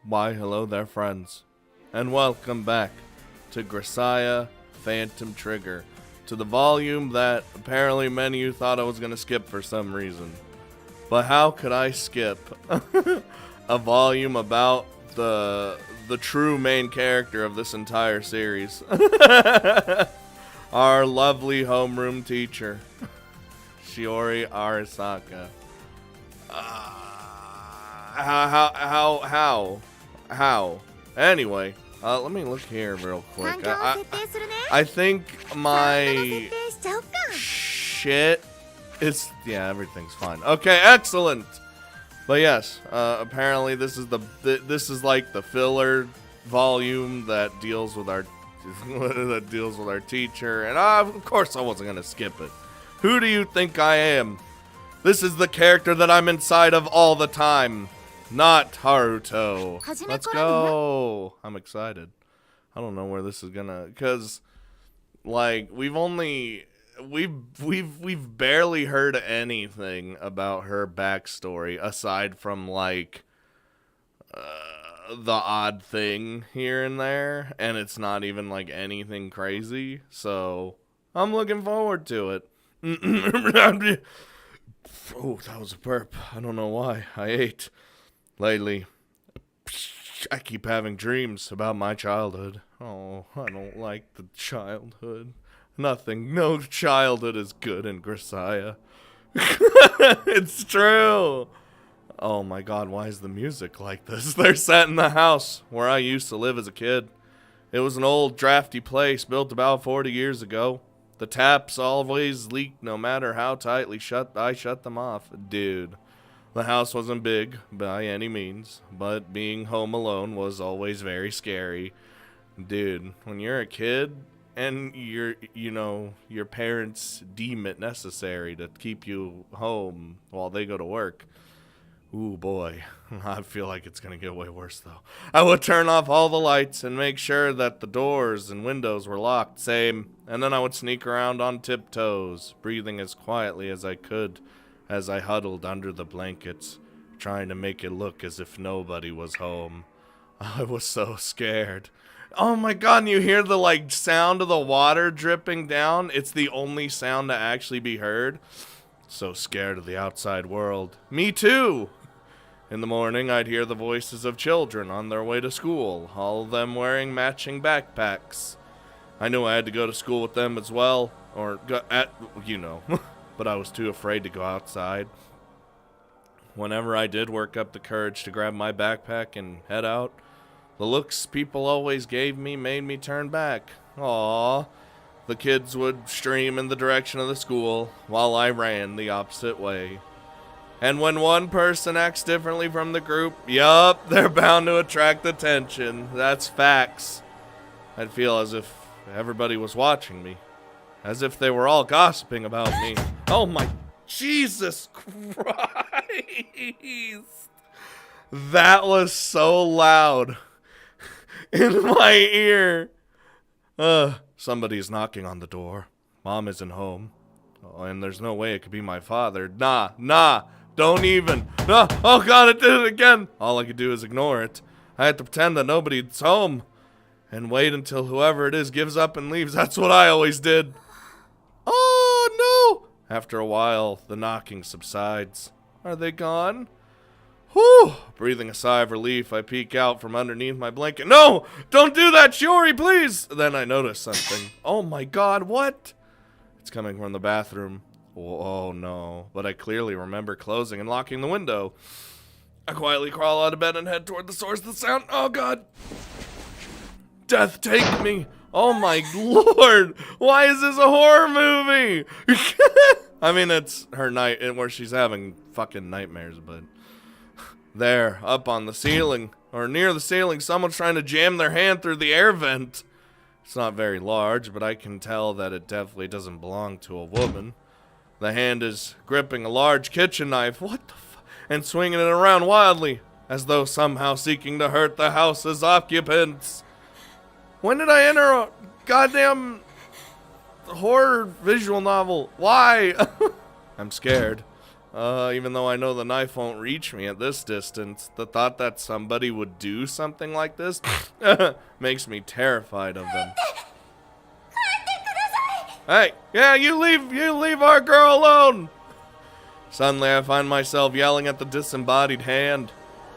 Why, hello there, friends, and welcome back to Grisaia Phantom Trigger, to the volume that apparently many of you thought I was going to skip for some reason. But how could I skip a volume about the true main character of this entire series? Our lovely homeroom teacher, Shiori Arisaka. How? Anyway, let me look here real quick. I think my shit is, yeah, everything's fine. Okay, excellent. But yes, apparently this is like the filler volume that deals with our teacher, and of course I wasn't gonna skip it. Who do you think I am? This is the character that I'm inside of all the time. Not Haruto. Let's go. I'm excited. I don't know where this is gonna, cause like we've barely heard anything about her backstory aside from like the odd thing here and there, and it's not even like anything crazy. So I'm looking forward to it. Oh, that was a burp. I don't know why. I ate. Lately, I keep having dreams about my childhood. Oh, I don't like the childhood. No childhood is good in Grisaia. It's true. Oh my god, why is the music like this? They're set in the house where I used to live as a kid. It was an old, drafty place built about 40 years ago. The taps always leaked no matter how tightly I shut them off. Dude. The house wasn't big by any means, but being home alone was always very scary. Dude, when you're a kid and your parents deem it necessary to keep you home while they go to work, ooh boy, I feel like it's gonna get way worse though. I would turn off all the lights and make sure that the doors and windows were locked, same, and then I would sneak around on tiptoes, breathing as quietly as I could, as I huddled under the blankets, trying to make it look as if nobody was home. I was so scared. Oh my god, and you hear the like sound of the water dripping down? It's the only sound to actually be heard. So scared of the outside world. Me too! In the morning, I'd hear the voices of children on their way to school, all of them wearing matching backpacks. I knew I had to go to school with them as well, or but I was too afraid to go outside. Whenever I did work up the courage to grab my backpack and head out, the looks people always gave me made me turn back. Aww. The kids would stream in the direction of the school, while I ran the opposite way. And when one person acts differently from the group, yup, they're bound to attract attention. That's facts. I'd feel as if everybody was watching me. As if they were all gossiping about me. Oh my Jesus Christ. That was so loud in my ear. Somebody's knocking on the door. Mom isn't home. Oh, and there's no way it could be my father. Nah, don't even. No, oh god, it did it again. All I could do is ignore it. I had to pretend that nobody's home and wait until whoever it is gives up and leaves. That's what I always did. Oh, no! After a while, the knocking subsides. Are they gone? Whew! Breathing a sigh of relief, I peek out from underneath my blanket. No! Don't do that, Shiori, please! Then I notice something. Oh my god, what? It's coming from the bathroom. Oh no. But I clearly remember closing and locking the window. I quietly crawl out of bed and head toward the source of the sound. Oh god! Death take me! Oh my lord! Why is this a horror movie? I mean, it's her night where she's having fucking nightmares, but there, up on the ceiling, or near the ceiling, someone's trying to jam their hand through the air vent. It's not very large, but I can tell that it definitely doesn't belong to a woman. The hand is gripping a large kitchen knife, and swinging it around wildly, as though somehow seeking to hurt the house's occupants. When did I enter a goddamn horror visual novel? Why? I'm scared. Even though I know the knife won't reach me at this distance, the thought that somebody would do something like this makes me terrified of them. Hey, yeah, you leave our girl alone! Suddenly, I find myself yelling at the disembodied hand.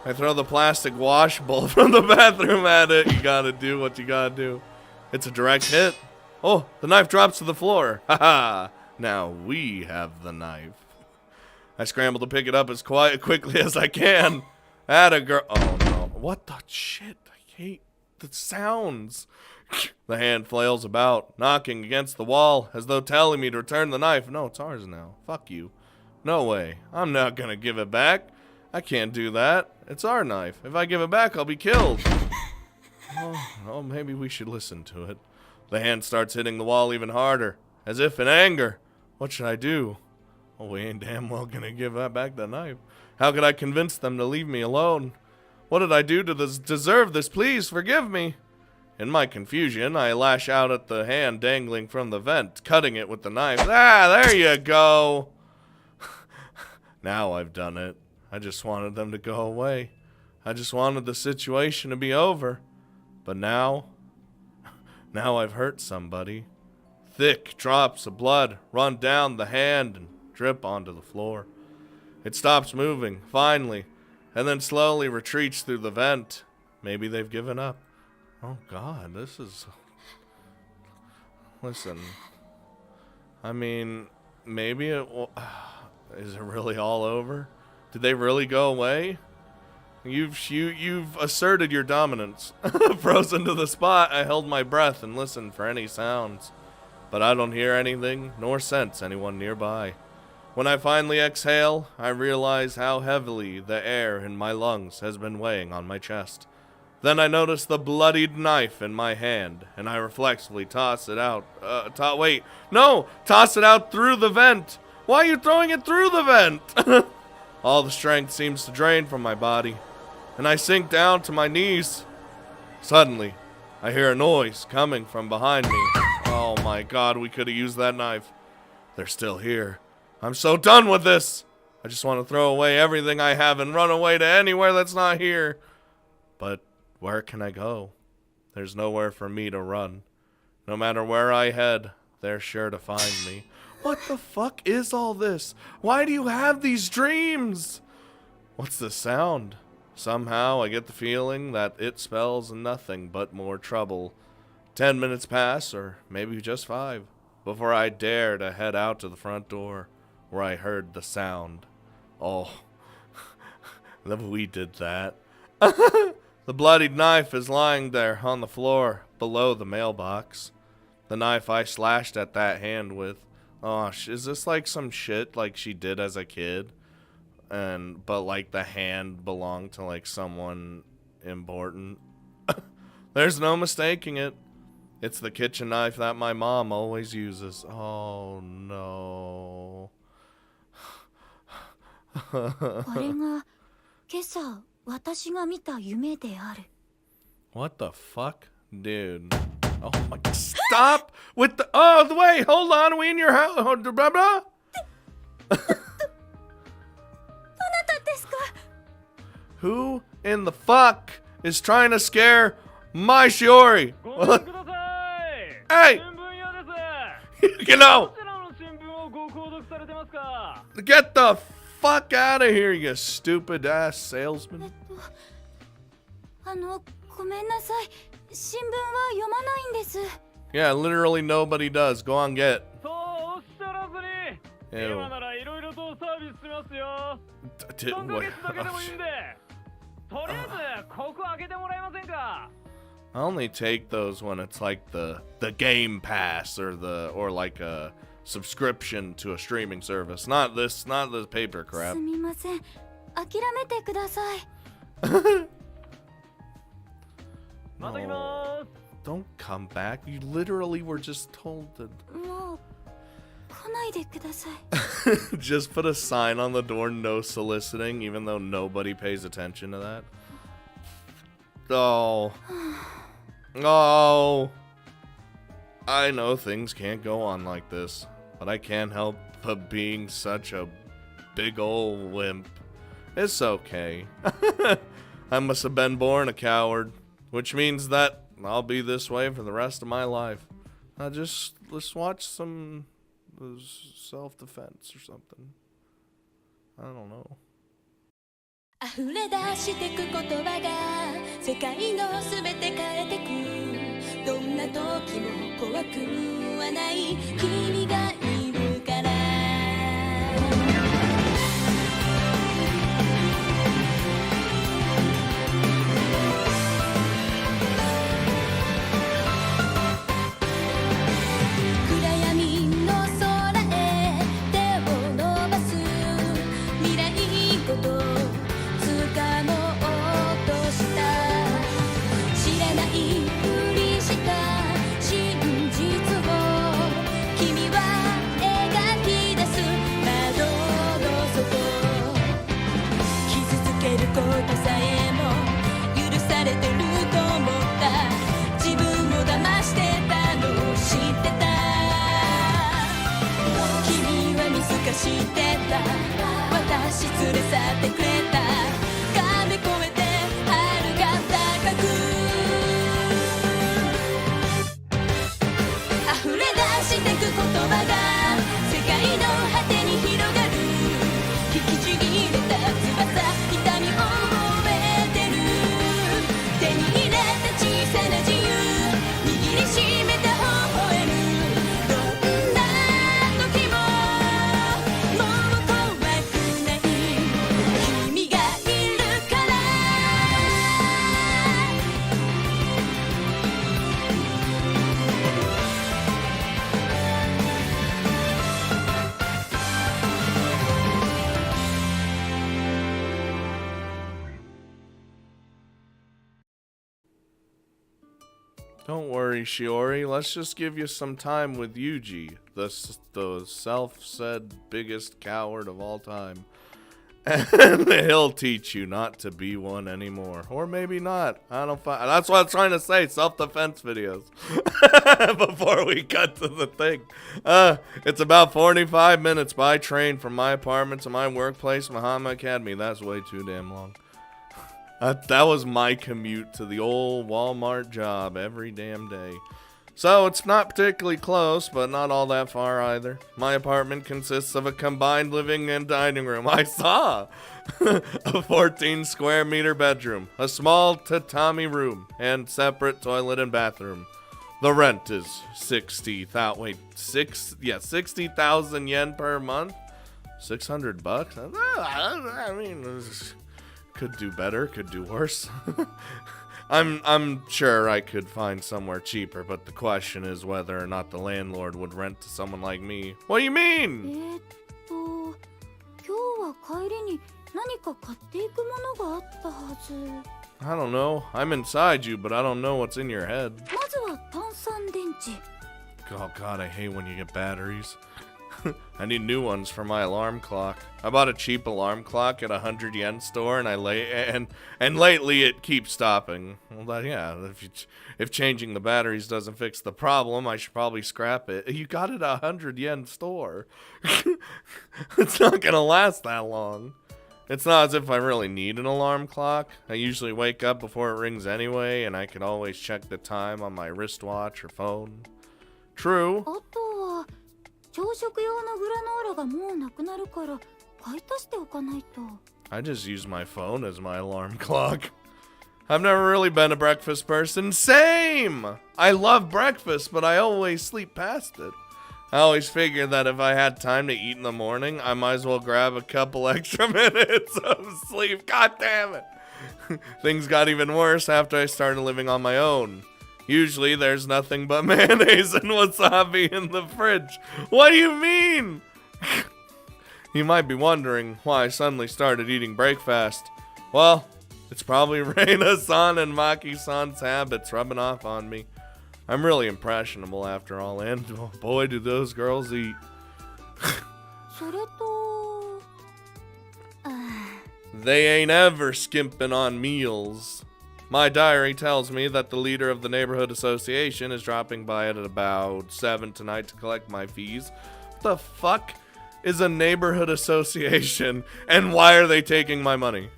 I throw the plastic wash bowl from the bathroom at it. You gotta do what you gotta do. It's a direct hit. Oh, the knife drops to the floor. Haha, now we have the knife. I scramble to pick it up as quickly as I can. Atta girl. Oh no, what the shit? I hate the sounds. The hand flails about, knocking against the wall, as though telling me to return the knife. No, it's ours now. Fuck you. No way. I'm not gonna give it back. I can't do that. It's our knife. If I give it back, I'll be killed. Oh, maybe we should listen to it. The hand starts hitting the wall even harder, as if in anger. What should I do? Oh, we ain't damn well gonna give back the knife. How could I convince them to leave me alone? What did I do to deserve this? Please forgive me. In my confusion, I lash out at the hand dangling from the vent, cutting it with the knife. Ah, there you go. Now I've done it. I just wanted them to go away. I just wanted the situation to be over. But now I've hurt somebody. Thick drops of blood run down the hand and drip onto the floor. It stops moving, finally, and then slowly retreats through the vent. Maybe they've given up. Oh God, this is... Listen. I mean, maybe it will... Is it really all over? Did they really go away? You've asserted your dominance. Frozen to the spot, I held my breath and listened for any sounds. But I don't hear anything, nor sense anyone nearby. When I finally exhale, I realize how heavily the air in my lungs has been weighing on my chest. Then I notice the bloodied knife in my hand, and I reflexively toss it out. Toss it out through the vent. Why are you throwing it through the vent? All the strength seems to drain from my body, and I sink down to my knees. Suddenly, I hear a noise coming from behind me. Oh my God, we could have used that knife. They're still here. I'm so done with this. I just want to throw away everything I have and run away to anywhere that's not here. But where can I go? There's nowhere for me to run. No matter where I head, they're sure to find me. What the fuck is all this? Why do you have these dreams? What's the sound? Somehow I get the feeling that it spells nothing but more trouble. 10 minutes pass, or maybe just 5, before I dare to head out to the front door, where I heard the sound. Oh, we did that. The bloodied knife is lying there on the floor below the mailbox. The knife I slashed at that hand with. Oh, is this like some shit like she did as a kid? But like the hand belonged to like someone important. There's no mistaking it. It's the kitchen knife that my mom always uses. Oh no. What the fuck? Dude. Oh my, stop with the, oh, wait, hold on, are we in your house? Blah, blah. Who in the fuck is trying to scare my Shiori? Hey! You know! Get the fuck out of here, you stupid ass salesman. Yeah, literally nobody does. Go on, get. Ew. I only take those when it's like the Game Pass or like a subscription to a streaming service. Not this paper crap. No, don't come back. You literally were just told to. Just put a sign on the door, no soliciting, even though nobody pays attention to that. Oh. Oh. I know things can't go on like this, but I can't help but being such a big old wimp. It's okay. I must have been born a coward, which means that I'll be this way for the rest of my life. Let's watch some self-defense or something. I don't know. 溢れ出してく言葉が世界のすべて変えてくどんな時も怖くはない君がいるから暗闇の空へ手を伸ばす未来ごと掴もうとした知らないふりした真実を君は描き出す窓の外傷つけることさえも許されてると思った自分を騙してたの知ってた君は見透かしてた私連れ去ってくれた壁越えて遥か高く溢れ出してく言葉が世界の果てに広がる引きちぎれた翼痛みを覚えてる手に入れた小さな自由握りしめて微笑むどんな時ももう怖くない君がいるから Don't worry, Shiori. Let's just give you some time with Yuji, the self-said biggest coward of all time. And he'll teach you not to be one anymore. Or maybe not. I don't find. That's what I'm trying to say. Self-defense videos. Before we cut to the thing. It's about 45 minutes by train from my apartment to my workplace, Mahama Academy. That's way too damn long. That was my commute to the old Walmart job every damn day. So it's not particularly close, but not all that far either. My apartment consists of a combined living and dining room. I saw a 14 square meter bedroom, a small tatami room, and separate toilet and bathroom. The rent is 60,000 yen per month. $600? I mean, could do better, could do worse. I'm sure I could find somewhere cheaper, but the question is whether or not the landlord would rent to someone like me. What do you mean? 今日は帰りに何か買っていくものがあったはず I don't know. I'm inside you, but I don't know what's in your head. まずは炭酸電池 Oh god, I hate when you get batteries. I need new ones for my alarm clock. I bought a cheap alarm clock at a 100 yen store, and lately it keeps stopping. Well, yeah, if changing the batteries doesn't fix the problem, I should probably scrap it. You got it at a 100 yen store. It's not gonna last that long. It's not as if I really need an alarm clock. I usually wake up before it rings anyway, and I can always check the time on my wristwatch or phone. True. あとは朝食用のグラノーラがもうなくなるから買い足しておかないと I just use my phone as my alarm clock. I've never really been a breakfast person. Same! I love breakfast, but I always sleep past it. I always figure that if I had time to eat in the morning, I might as well grab a couple extra minutes of sleep. God damn it! Things got even worse after I started living on my own. Usually there's nothing but mayonnaise and wasabi in the fridge. What do you mean? You might be wondering why I suddenly started eating breakfast. Well, it's probably Reina-san and Maki-san's habits rubbing off on me. I'm really impressionable after all, and oh boy do those girls eat. それと They ain't ever skimping on meals. My diary tells me that the leader of the neighborhood association is dropping by at about 7 tonight to collect my fees. What the fuck? is a neighborhood association, and why are they taking my money?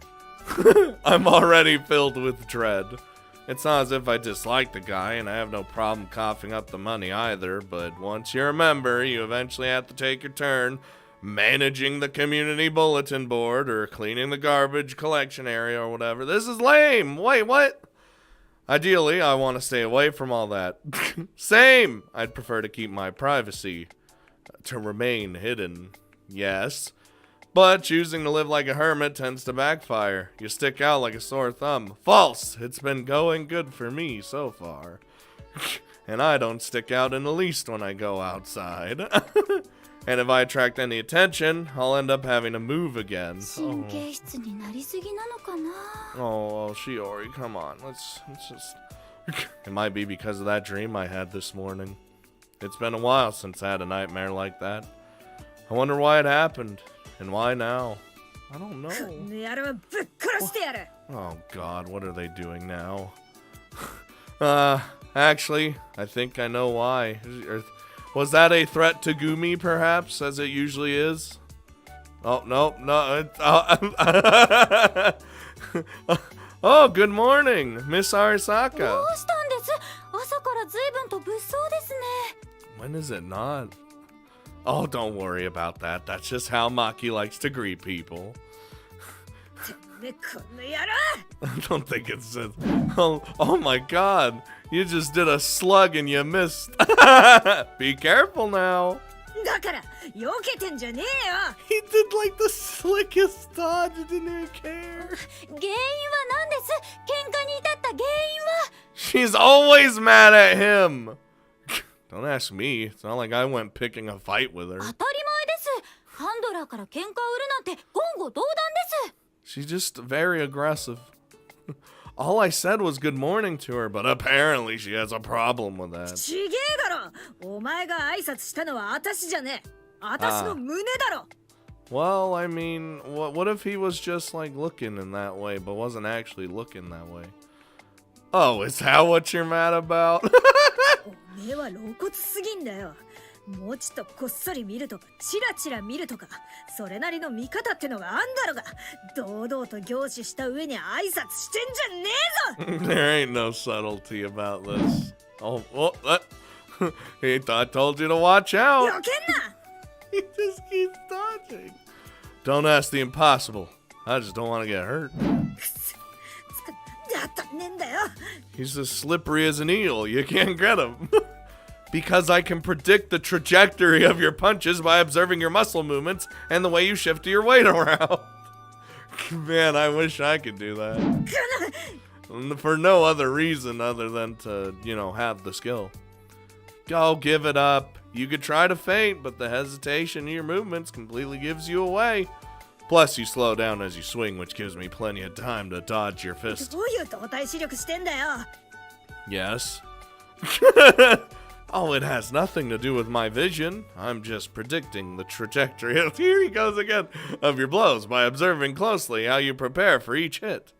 I'm already filled with dread. It's not as if I dislike the guy, and I have no problem coughing up the money either, but once you're a member, you eventually have to take your turn managing the community bulletin board or cleaning the garbage collection area or whatever. This is lame. Wait, what? Ideally, I want to stay away from all that. Same. I'd prefer to keep my privacy, to remain hidden. Yes. But choosing to live like a hermit tends to backfire. You stick out like a sore thumb. False. It's been going good for me so far. And I don't stick out in the least when I go outside. And if I attract any attention, I'll end up having to move again. Oh, Shiori, come on. Let's just... It might be because of that dream I had this morning. It's been a while since I had a nightmare like that. I wonder why it happened. And why now? I don't know. Oh god, what are they doing now? Actually, I think I know why. Was that a threat to Gumi, perhaps, as it usually is? Oh, no. Oh, good morning, Miss Arisaka. When is it not? Oh, don't worry about that. That's just how Maki likes to greet people. I don't think it says... Oh my god. You just did a slug and you missed. Be careful now. He did like the slickest dodge. He didn't even care. She's always mad at him. Don't ask me. It's not like I went picking a fight with her. She's just very aggressive. All I said was good morning to her, but apparently she has a problem with that. Well, I mean, what if he was just like looking in that way, but wasn't actually looking that way? Oh, is that what you're mad about? There ain't no subtlety about this. Oh, I told you to watch out. He just keeps dodging. Don't ask the impossible. I just don't want to get hurt. He's as slippery as an eel. You can't get him. Because I can predict the trajectory of your punches by observing your muscle movements and the way you shift your weight around. Man, I wish I could do that. For no other reason other than to, have the skill. Go, give it up. You could try to feint, but the hesitation in your movements completely gives you away. Plus, you slow down as you swing, which gives me plenty of time to dodge your fist. Yes. Oh, it has nothing to do with my vision. I'm just predicting the trajectory of, here he goes again, of your blows by observing closely how you prepare for each hit.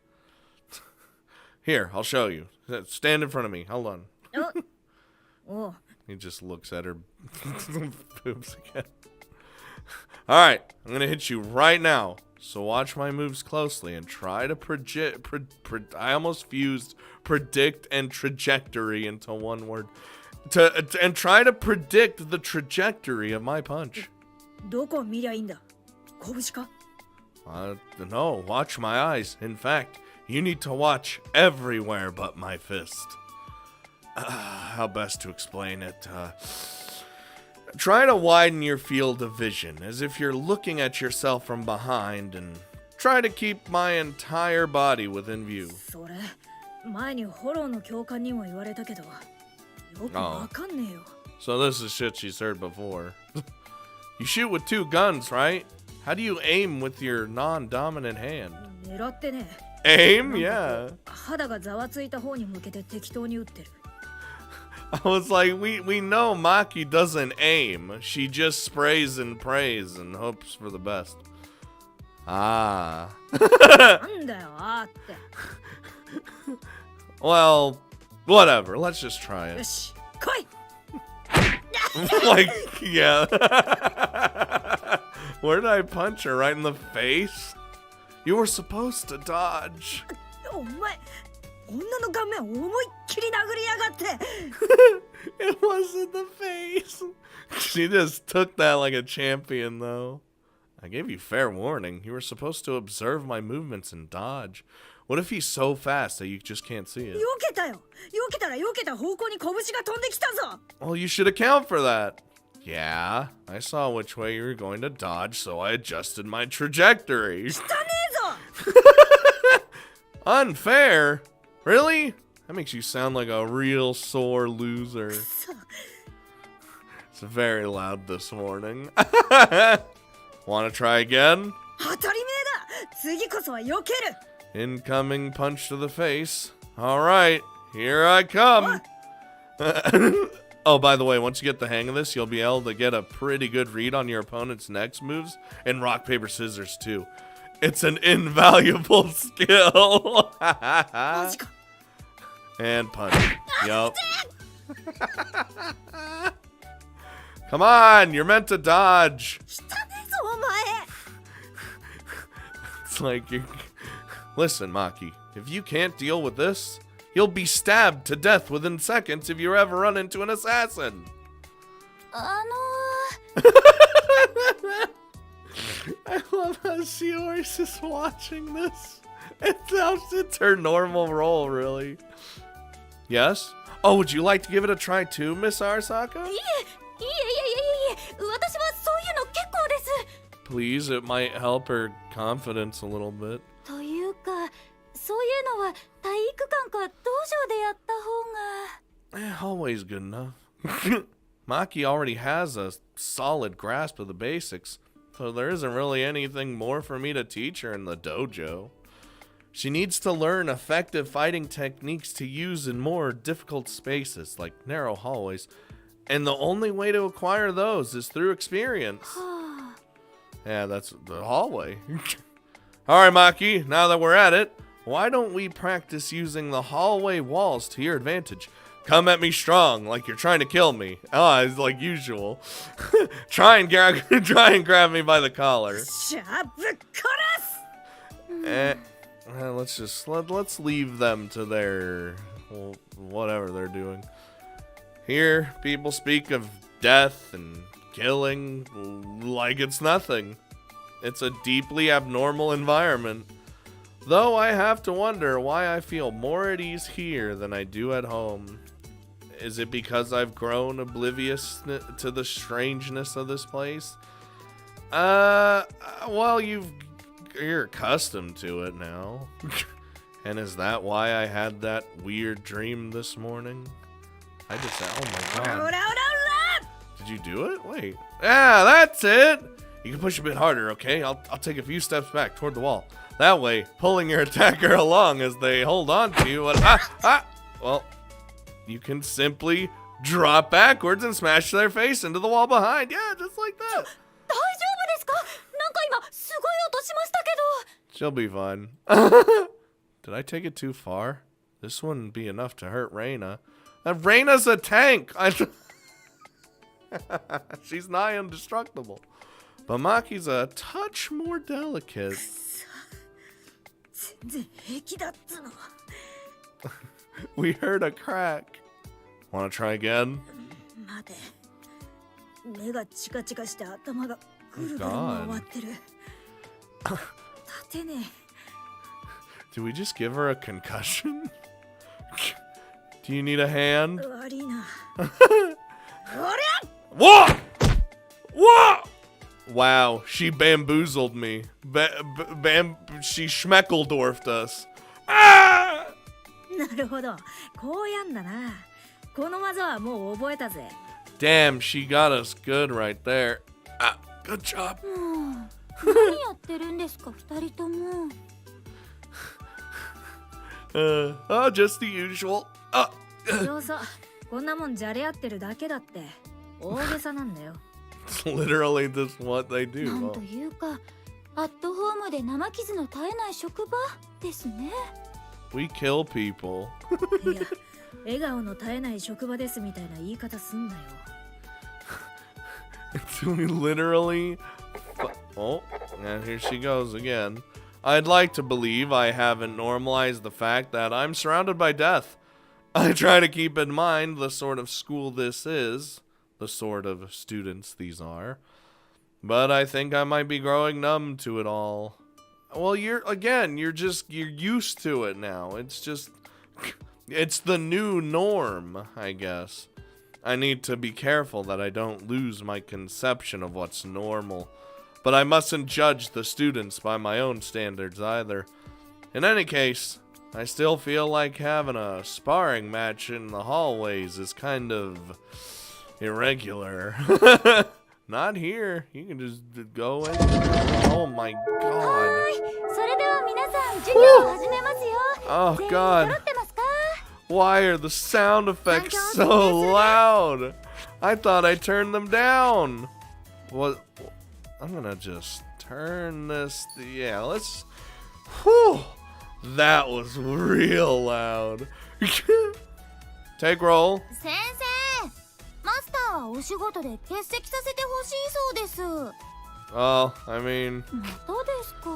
Here, I'll show you. Stand in front of me. Hold on. Oh. He just looks at her boobs again. All right, I'm going to hit you right now. So watch my moves closely and try to I almost fused predict and trajectory into one word. And try to predict the trajectory of my punch. No, watch my eyes. In fact, you need to watch everywhere but my fist. How best to explain it? Try to widen your field of vision, as if you're looking at yourself from behind, and try to keep my entire body within view. Oh. So this is shit she's heard before. You shoot with two guns, right? How do you aim with your non-dominant hand? Aim? Yeah. I was like, we know Maki doesn't aim. She just sprays and prays and hopes for the best. Ah. Well, whatever. Let's just try it. Like, yeah. Where did I punch her? Right in the face? You were supposed to dodge. お前女の顔面思いっきり殴りやがって It wasn't the face. She just took that like a champion, though. I gave you fair warning. You were supposed to observe my movements and dodge. What if he's so fast that you just can't see it? 避けたよ避けたら避けた方向に拳が飛んできたぞ Well, you should account for that. Yeah, I saw which way you were going to dodge, so I adjusted my trajectory. 汚ねえぞ Unfair? Really? That makes you sound like a real sore loser. It's very loud this morning. Want to try again? 当たり前だ次こそは避ける Incoming punch to the face. All right, here I come. Oh, by the way, once you get the hang of this, you'll be able to get a pretty good read on your opponent's next moves and rock, paper, scissors, too. It's an invaluable skill. マジか And punch. Yup. Come on, you're meant to dodge. 汚ねえぞお前 It's like you. Listen, Maki, if you can't deal with this, you'll be stabbed to death within seconds if you ever run into an assassin. あ I love how Shiori's just watching this. It's her normal role, really. Yes? Oh, would you like to give it a try too, Miss Arasaka? いえ私はそういうの結構です Please, it might help her confidence a little bit. というかそういうのは体育館か道場でやった方が Always good enough. Maki already has a solid grasp of the basics, so there isn't really anything more for me to teach her in the dojo. She needs to learn effective fighting techniques to use in more difficult spaces, like narrow hallways, and the only way to acquire those is through experience. Yeah, that's the hallway. Alright, Maki, now that we're at it, why don't we practice using the hallway walls to your advantage? Come at me strong, like you're trying to kill me. Ah, it's like usual. try and grab me by the collar. しゃぶっ殺す Let's leave them to their, well, whatever they're doing. Here, people speak of death and killing like it's nothing. It's a deeply abnormal environment. Though I have to wonder why I feel more at ease here than I do at home. Is it because I've grown oblivious to the strangeness of this place? Well, you're accustomed to it now. And is that why I had that weird dream this morning? I just said, oh my god. オラオラオラ Did you do it? Wait. Yeah, that's it. You can push a bit harder, okay? I'll take a few steps back toward the wall. That way, pulling your attacker along as they hold on to you. Well, you can simply drop backwards and smash their face into the wall behind. Yeah, just like that. 大丈夫ですかなんか今すごい音しましたけど She'll be fine. Did I take it too far? This wouldn't be enough to hurt Reina. Reina's a tank. She's nigh indestructible. But Maki's a touch more delicate. 全然平気だっつの We heard a crack. Wanna try again? 待て目がチカチカして頭がぐるぐる回ってる立てね Did we just give her a concussion? Do you need a hand? え悪いなおりゃ Whoa! Whoa! Wow, she bamboozled me. She schmeckeldorfed us. Ah! なるほどこうやんだなこの技はもう覚えたぜ Damn, she got us good right there. Ah, good job. 何やってるんですか二人とも Just the usual. そうそうこんなもんじゃれ合ってるだけだって大げさなんだよ It's literally just what they な do. んというかアットホームで生傷の絶えない職場ですね We kill people. いや笑顔の絶えない職場ですみたいな言い方すんなよ It's we literally Oh, and here she goes again. I'd like to believe I haven't normalized the fact that I'm surrounded by death. I try to keep in mind the sort of school this is, the sort of students these are. But I think I might be growing numb to it all. Well, you're used to it now. It's the new norm, I guess. I need to be careful that I don't lose my conception of what's normal. But I mustn't judge the students by my own standards either. In any case, I still feel like having a sparring match in the hallways is kind of irregular. Not here. You can just go in. Oh my god. Oh god. Why are the sound effects so loud? I thought I turned them down. What? I'm gonna just turn this. Yeah, let's. Whew. That was real loud. Take roll. 先生、マスターはお仕事で欠席させてほしいそうです。Oh, I mean. またですか。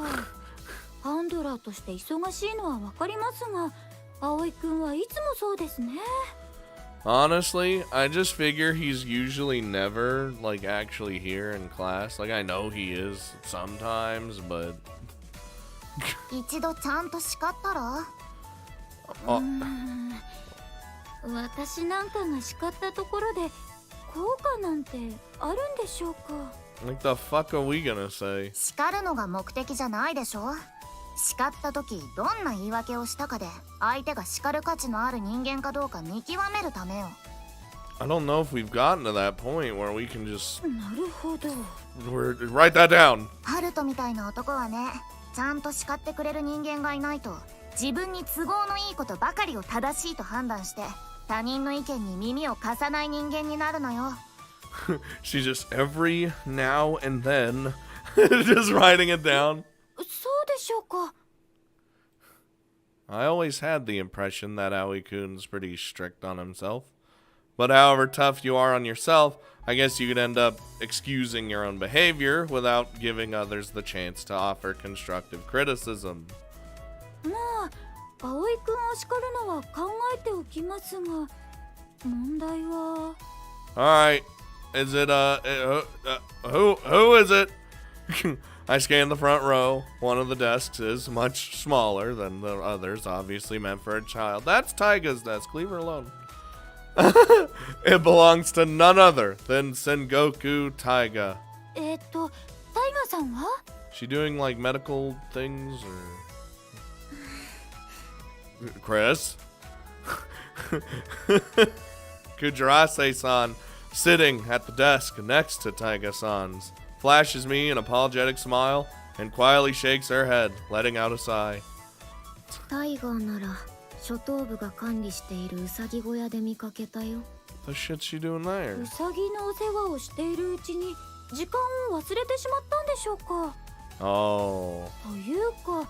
ハンドラーとして忙しいのはわかりますが、葵くんはいつもそうですね。Honestly, I just figure he's usually never, like, actually here in class. Like, I know he is sometimes, but... 一度ちゃんと叱ったら？私なんかが叱ったところで効果なんてあるんでしょうか？ Like the fuck are we gonna say? 叱るのが目的じゃないでしょ？叱った時どんな言い訳をしたかで相手が叱る価値のある人間かどうか見極めるためよ。 I don't know if we've gotten to that point where we can just... なるほど。 Write that down. ハルトみたいな男はね、ちゃんと叱ってくれる人間がいないと自分に都合のいいことばかりを正しいと判断して他人の意見に耳を貸さない人間になるのよ。She's just every now and then just writing it down. そうでしょうか。 I always had the impression that Aoi-kun's pretty strict on himself. But however tough you are on yourself, I guess you could end up excusing your own behavior without giving others the chance to offer constructive criticism. まあ、葵くんを叱るのは考えておきますが、問題は。Alright, is it, who is it? I scan the front row. One of the desks is much smaller than the others, obviously meant for a child. That's Taiga's desk. Leave her alone. It belongs to none other than Sengoku Taiga. タイガさんは？ She doing like medical things or... Chris? Kujarase-san, sitting at the desk next to Taiga-san's, flashes me an apologetic smile and quietly shakes her head, letting out a sigh. タイガーなら初等部が管理しているウサギ小屋で見かけたよ。 What the shit's she doing there? ウサギのお世話をしているうちに時間を忘れてしまったんでしょうか。 Oh. というか、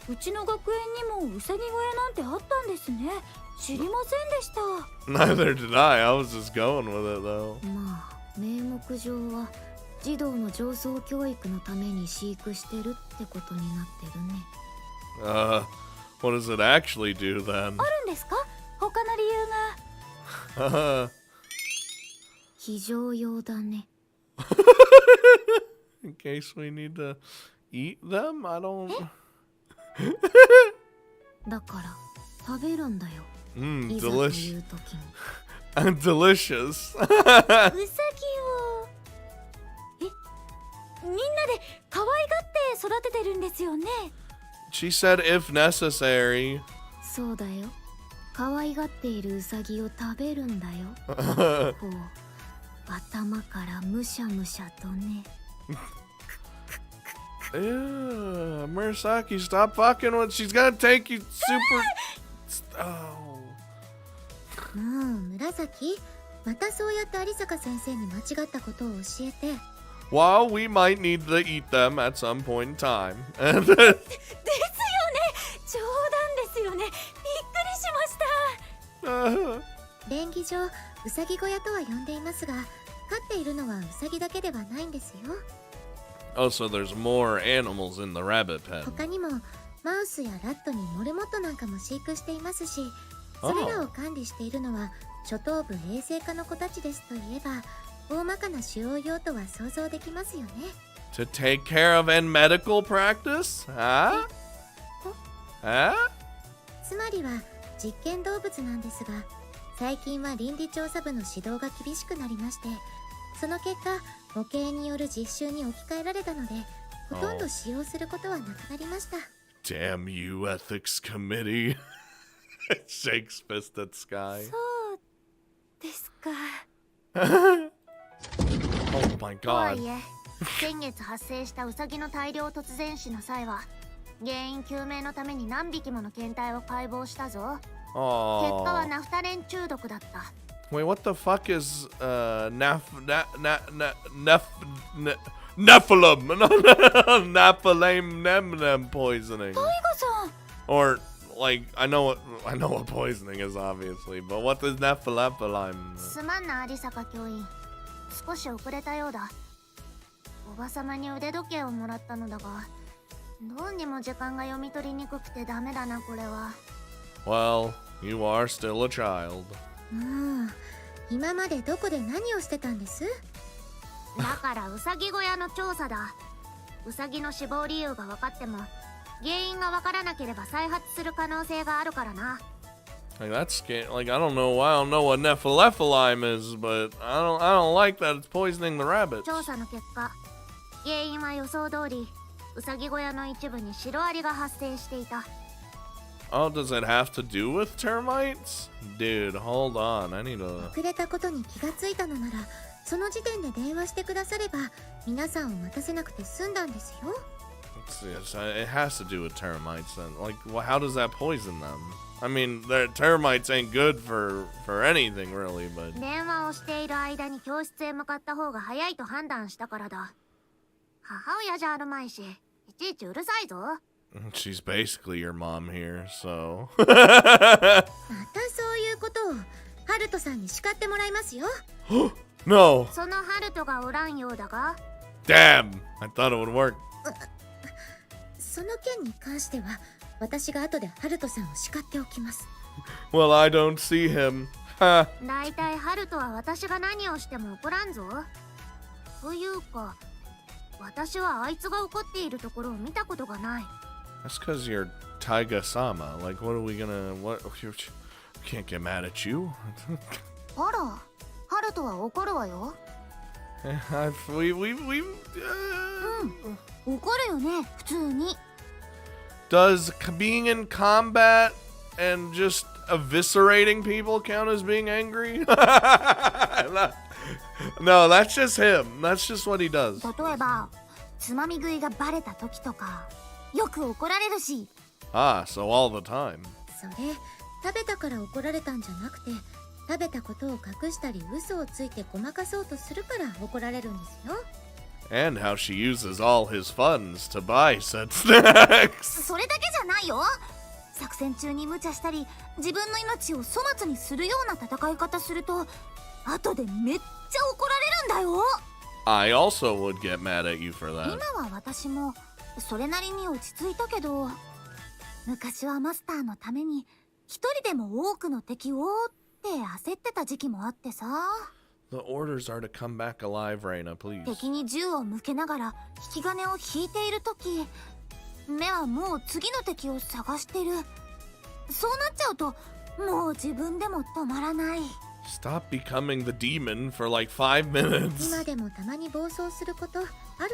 うちの学園にもウサギ小屋なんてあったんですね。知りませんでした。 Neither did I. I was just going with it though. まあ、名目上は児童の上層教育のために飼育してるってことになってるね。What does it actually do then? あるんですか？他の理由が。非常用だね。In case we need to eat them? I don't... だから食べるんだよ。いざという時に。And delicious. ウサギをみんなで可愛がって育ててるんですよね。 She said if necessary. そうだよ。可愛がっているウサギを食べるんだよ。こう頭からむしゃむしゃとね。Yeah, Murasaki, stop fucking with. She's gonna take you super. Oh. 紫、またそうやって有坂先生に間違ったことを教えて。Well, we might need to eat them at some point in time. ですよね。冗談ですよね。びっくりしました。便宜上、ウサギ小屋とは呼んでいますが、飼っているのはウサギだけではないんですよ。Oh, so there's more animals in the rabbit pen. 他にもマウスやラットにモルモットなんかも飼育していますし、それらを管理しているのは初等部衛生課の子たちですと言えば、大まかな主要用途は想像できますよね。To take care of in medical practice? Huh? Huh? つまりは実験動物なんですが、最近は倫理調査部の指導が厳しくなりまして、その結果模型による実習に置き換えられたので、ほとんど使用することはなくなりました。Damn you, ethics committee. Shakes fist at Sky. そうですか。Oh my とは god. いえ、先月発生したウサギの大量突然死の際は、原因究明のために何匹もの検体を解剖したぞ。結果は Oh. ナフタレン中毒だった。Wait, what the fuck is Nephilim? Nephilim nem poisoning. タイガさん Or like I know what poisoning is obviously, but what is Nephilim? すまんなアリサカ教員、少し遅れたようだ。おばさまに腕時計をもらったのだが、どうにも時間が読み取りにくくてダメだなこれは。 Well, you are still a child. もう今までどこで何をしてたんです？だからウサギ小屋の調査だ。ウサギの死亡理由が分かっても原因が分からなければ再発する可能性があるからな。 Like that's like I don't know what Nephilim is, but I don't like that it's poisoning the rabbits. 調査の結果、原因は予想通りウサギ小屋の一部にシロアリが発生していた。 Oh, does it have to do with termites? Dude, hold on. I need to... 遅れたことに気がついたのなら、その時点で電話してくだされば皆さんを待たせなくて済んだんですよ。 It has to do with termites then. Like, how does that poison them? I mean, termites ain't good for anything really, but... 電話をしている間に教室へ向かった方が早いと判断したからだ。母親じゃあるまいし、いちいちうるさいぞ。 She's basically your mom here, so... またそういうことをハルトさんに叱ってもらいますよ。No! そのハルトがおらんようだが。 Damn! I thought it would work. その件に関しては私が後でハルトさんを叱っておきます。 Well, I don't see him. Ha! だいたいハルトは私が何をしても怒らんぞ。というか、私はあいつが怒っているところを見たことがない。 That's because you're Taiga-sama. Like, what are we gonna... What... We can't get mad at you. あら、ハルトは怒るわよ。We... 怒るよね、普通に。Does being in combat and just eviscerating people count as being angry? No, that's just him. That's just what he does. 例えば、つまみ食いがバレた時とか、よく怒られるし。Ah, so all the time. それ食べたから怒られたんじゃなくて、食べたことを隠したり嘘をついてごまかそうとするから怒られるんですよ。 And how she uses all his funds to buy said snacks. それだけじゃないよ。作戦中に無茶したり、自分の命を粗末にするような戦い方すると、後でめっちゃ怒られるんだよ。 I also would get mad at you for 今 that. は私もそれなりに落ち着いたけど、昔はマスターのために一人でも多くの敵をって焦ってた時期もあってさ。 The orders are to come back alive, Reina, please. 敵に銃を向けながら引き金を引いている時、目はもう次の敵を探してる。そうなっちゃうともう自分でも止まらない。 Stop becoming the demon for like 5 minutes. 今でもたまに暴走することある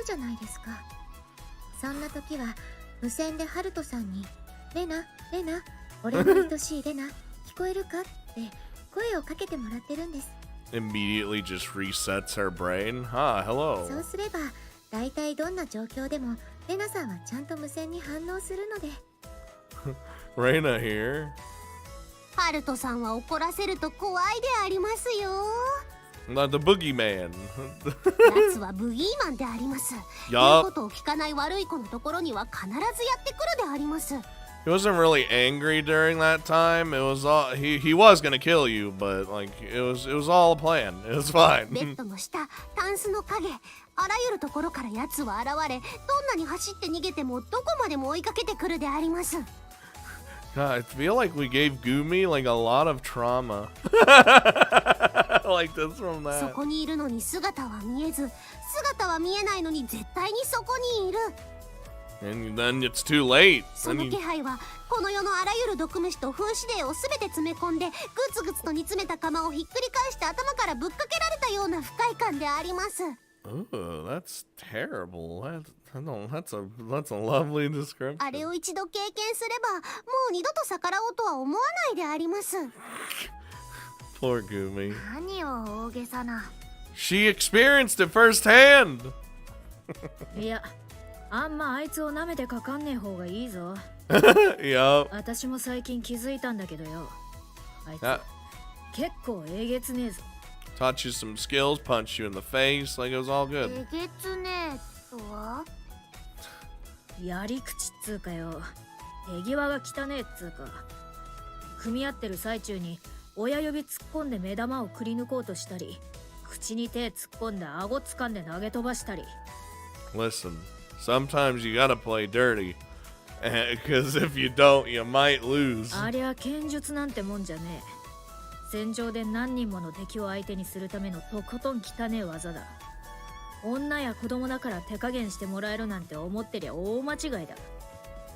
じゃないですか。そんな時は無線でハルトさんに「レナ、レナ、俺の愛しいレナ、聞こえるか?」って声をかけてもらってるんです。 Immediately just resets her brain. Ah, そう hello. すれば大体どんな状況でもレナさんはちゃんと無線に反応するので。 Reina here. ハルトさんは怒らせると怖いでありますよ。 Not the boogeyman. 奴はブギーマンであります。言う Yup. ことを聞かない悪い子のところには必ずやってくるであります。 He wasn't really angry during that time. It was all he was gonna kill you, but like it was all a plan. It was ベッ fine. ドの下、タンスの影、あらゆるところから奴は現れ、どんなに走って逃げてもどこまでも追いかけてくるであります。 God, I feel like we gave Gumi like a lot of trauma. Like this from そ that. こにいるのに姿は見えず、姿は見えないのに絶対にそこにいる。 And then it's too late. そ Then の you, 気配はこの世のあらゆる毒虫と風刺霊を全て詰め込んで、グツグツと煮詰めた釜をひっくり返して頭からぶっかけられたような不快感であります。 oh, that's terrible. That's a lovely description. あれを一度経験すれば、もう二度と逆らおうとは思わないであります。 Poor Gumi. 何を大げさな。 She experienced it firsthand. いや、あんまあいつを舐めてかかんねえ方がいいぞ。Yup. 私も最近気づいたんだけどよ。あいつ That 結構えげつねえぞ。 taught you some skills, punched you in the face, like it was all good. えげつねえとは。やり口っつうかよ。手際が汚ねえっつうか。組み合ってる最中に親指突っ込んで目玉をくり抜こうとしたり、口に手突っ込んで顎掴んで投げ飛ばしたり。 Listen, sometimes you gotta play dirty. Because if you don't, you might lose. ありゃ剣術なんてもんじゃねえ。戦場で何人もの敵を相手にするためのとことん汚ねえ技だ。女や子供だから手加減してもらえるなんて思ってりゃ大間違いだ。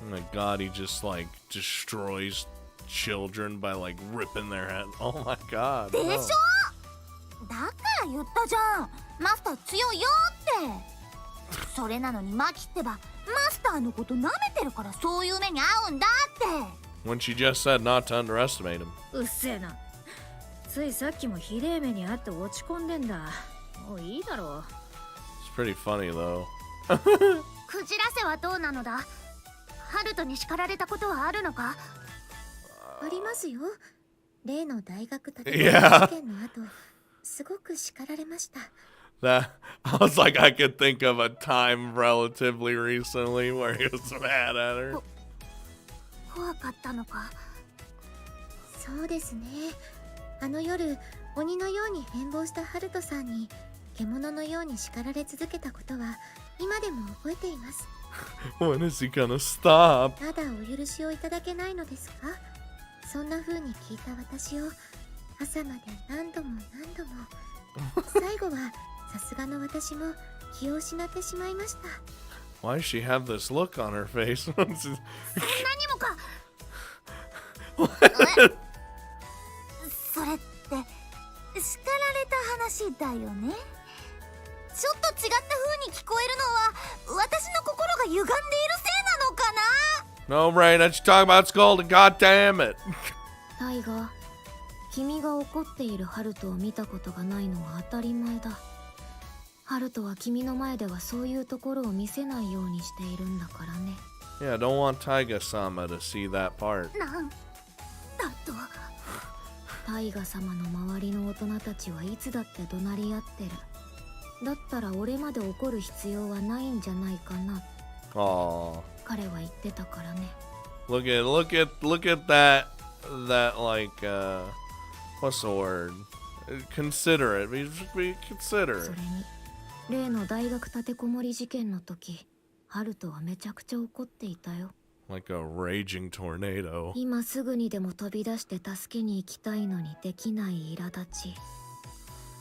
Oh my god, he just like destroys children by like ripping their head. Oh my god. でしょ no. だから言ったじゃん、マスター強いよって。それなのにマキってばマスターのこと舐めてるからそういう目に遭うんだって。 When she just said not to underestimate him. うっせえな。ついさっきもひでえ目にあって落ち込んでんだ。もういいだろう。 It's pretty funny though. クジラセはどうなのだ。ハルトに叱られたことはあるのか。ありますよ。例の大学建ていや事件の後、すごく叱られました。 That I was like, I could think of a time relatively recently where he was mad at her. 怖かったのか。そうですね。あの夜、鬼のように変貌したハルトさんに獣のように叱られ続けたことは今でも覚えています。 When is he gonna stop? まだお許しをいただけないのですか。そんな風に聞いた私を朝まで何度も何度も。最後はさすがの私も気を失ってしまいました。 Why does she have this look on her face? そんなにもか。それって叱られた話だよね。ちょっと違った風に聞こえるのは私の心が歪んでいるせいなのかな。 No, Ray, that you talk about scolding. God damn it. タイガ、君が怒っているハルトを見たことがないのは当たり前だ。ハルトは君の前ではそういうところを見せないようにしているんだからね。 Yeah, don't want Taiga-sama to see that part. なんだと。タイガ様の周りの大人たちはいつだって怒鳴り合ってる。だったら俺まで怒る必要はないんじゃないかな。 Aw. 彼は言ってたからね。 Look at that like what's the word? Considerate. Be そ considerate. れに例の大学立てこもり事件の時、ハルトはめちゃくちゃ怒っていたよ。 Like a raging tornado. 今すぐにでも飛び出して助けに行きたいのにできない苛立ち。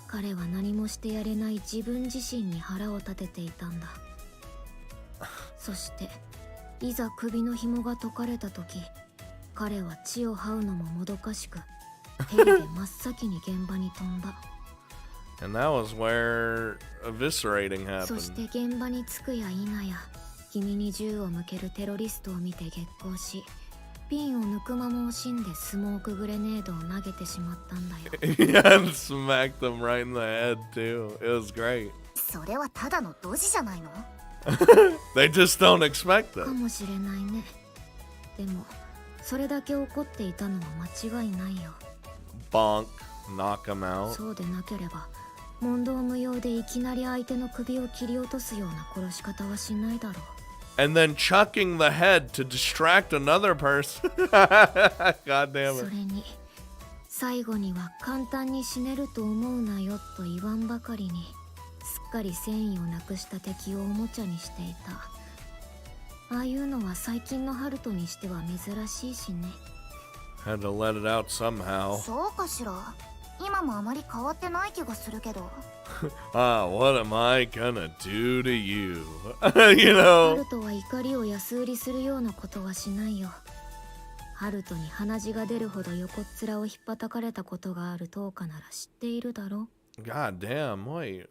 彼は何もしてやれない自分自身に腹を立てていたんだ。そしていざ首の紐が解かれた時、彼は血を這うのももどかしくヘリで真っ先に現場に飛んだ。 And that was where eviscerating そし happened. て現場に着くや否や、君に銃を向けるテロリストを見て激高し、ピンを抜く間も惜しんでスモークグレネードを投げてしまったんだよ。 Yeah, and smacked them right in the head too. It was great. それはただのドジじゃないの。 They just don't expect か that. もしれないね。でもそれだけ怒っていたのは間違いないよ。 Bonk, knock him out. そうでなければ問答無用でいきなり相手の首を切り落とすような殺し方はしないだろう。 And then chucking the head to distract another person. God damn そ it. れに最後には簡単に死ねると思うなよと言わんばかりにすっかり繊維をなくした敵をおもちゃにしていた。ああいうのは最近のハルトにしては珍しいしね。 Had to let it out somehow. そうかしら。今もあまり変わってない気がするけど。Ah, what am I gonna do to you? You ハ know? ルトは怒りを安売りするようなことはしないよ。ハルトに鼻血が出るほど横っ面をひっぱたかれたことがあるトーカなら知っているだろ。 God damn, wait.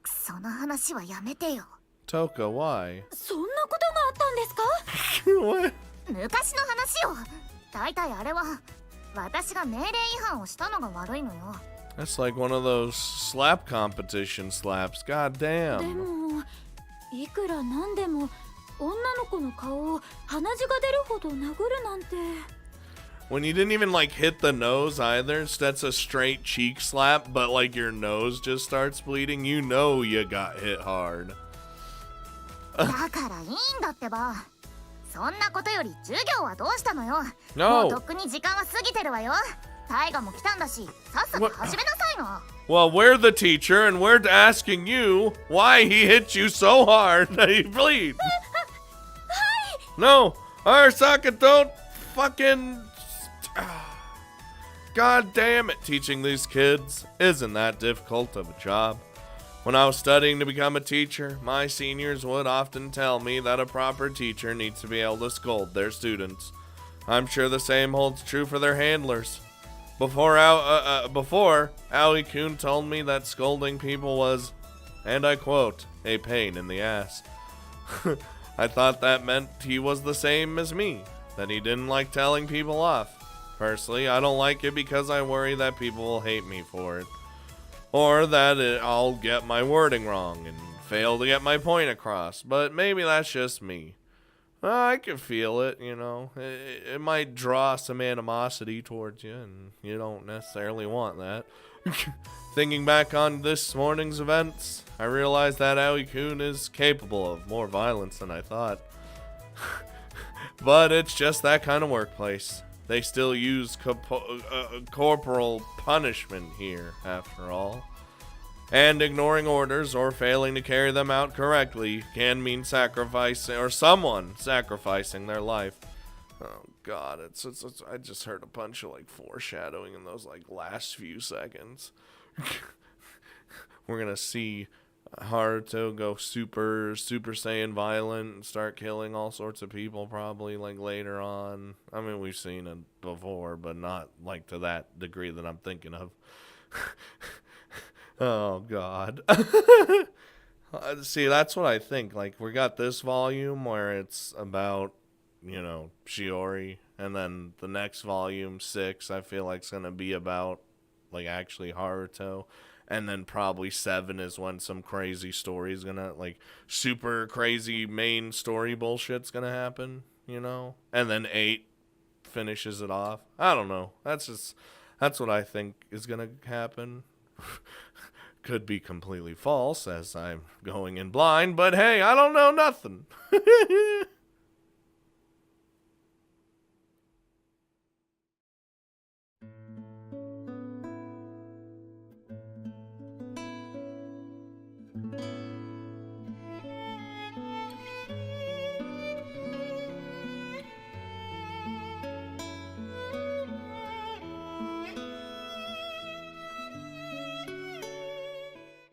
その話はやめてよ。 Toka, why? そんなことがあったんですか？ What? 昔の話よ。大体あれは私が命令違反をしたのが悪いのよ。 That's like one of those slap competition slaps. God で damn. もいくらなんでも女の子の顔を鼻血が出るほど殴るなんて。 When you didn't even like hit the nose either, so that's a straight cheek slap, but like your nose just starts bleeding, you know you got hit hard. だからいいんだってば。そんなことより授業はどうしたのよ。 No. もうとっくに時間は過ぎてるわよ。タイガも来たんだし、さっさと始めなさいの。 Well, we're the teacher, and we're asking you why he hit you so hard that you bleed. No, Arasaka, don't fucking... God damn it, teaching these kids isn't that difficult of a job. When I was studying to become a teacher, my seniors would often tell me that a proper teacher needs to be able to scold their students. I'm sure the same holds true for their handlers. Before Aoi-kun told me that scolding people was, and I quote, a pain in the ass. I thought that meant he was the same as me, that he didn't like telling people off. Personally, I don't like it because I worry that people will hate me for it. Or that I'll get my wording wrong and fail to get my point across, but maybe that's just me. I can feel it, you know. It might draw some animosity towards you, and you don't necessarily want that. Thinking back on this morning's events, I realized that Aoi-kun is capable of more violence than I thought. But it's just that kind of workplace. They still use corporal punishment here, after all. And ignoring orders or failing to carry them out correctly can mean sacrificing, or someone sacrificing their life. Oh god, it's I just heard a bunch of like foreshadowing in those like last few seconds. We're gonna see Haruto go super Saiyan violent and start killing all sorts of people probably like later on. I mean, we've seen it before, but not like to that degree that I'm thinking of. Oh god. See, that's what I think. Like, we got this volume where it's about, you know, Shiori, and then the next volume, 6, I feel like it's gonna be about like actually Haruto. And then probably 7 is when some crazy story is gonna, like, super crazy main story bullshit's gonna happen, you know? And then 8 finishes it off. I don't know. That's what I think is gonna happen. Could be completely false, as I'm going in blind, but hey, I don't know nothing.